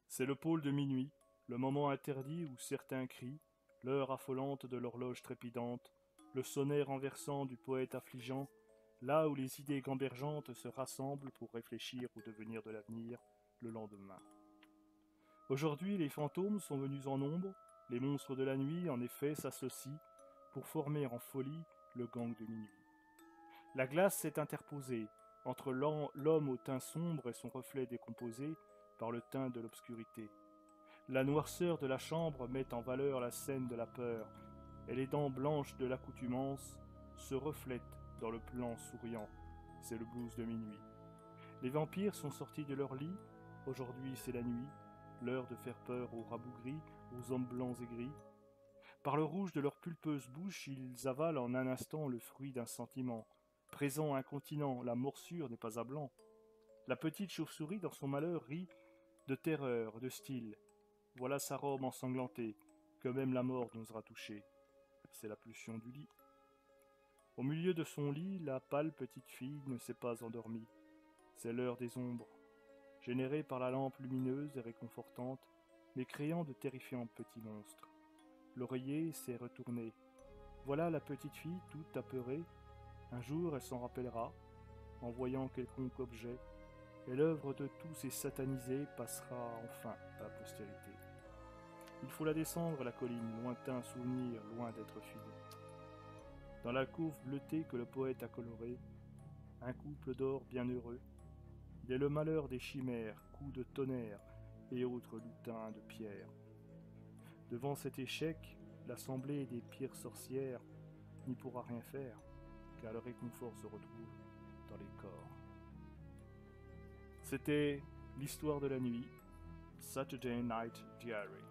C'est le pôle de minuit, le moment interdit où certains crient, l'heure affolante de l'horloge trépidante, le sonnet renversant du poète affligeant, là où les idées gambergeantes se rassemblent pour réfléchir au devenir de l'avenir, le lendemain. Aujourd'hui, les fantômes sont venus en nombre, les monstres de la nuit, en effet, s'associent pour former en folie le gang de minuit. La glace s'est interposée entre l'homme au teint sombre et son reflet décomposé par le teint de l'obscurité. La noirceur de la chambre met en valeur la scène de la peur, et les dents blanches de l'accoutumance se reflètent dans le plan souriant. C'est le blues de minuit. Les vampires sont sortis de leur lit, aujourd'hui c'est la nuit, l'heure de faire peur aux rabougris, aux hommes blancs et gris. Par le rouge de leur pulpeuse bouche, ils avalent en un instant le fruit d'un sentiment. Présent incontinent, la morsure n'est pas à blanc. La petite chauve-souris dans son malheur rit de terreur, de style. Voilà sa robe ensanglantée, que même la mort n'osera toucher. C'est la pulsion du lit. Au milieu de son lit, la pâle petite fille ne s'est pas endormie. C'est l'heure des ombres, générée par la lampe lumineuse et réconfortante, mais créant de terrifiants petits monstres. L'oreiller s'est retourné. Voilà la petite fille, toute apeurée. Un jour, elle s'en rappellera, en voyant quelconque objet, et l'œuvre de tous ces satanisés passera enfin à la postérité. Il faut la descendre, la colline, lointain souvenir, loin d'être fini. Dans l'alcôve bleutée que le poète a colorée, un couple dort bienheureux. Il est le malheur des chimères, coups de tonnerre et autres lutins de pierre. Devant cet échec, l'assemblée des pires sorcières n'y pourra rien faire, car le réconfort se retrouve dans les corps. C'était l'histoire de la nuit, Saturday Night Diary.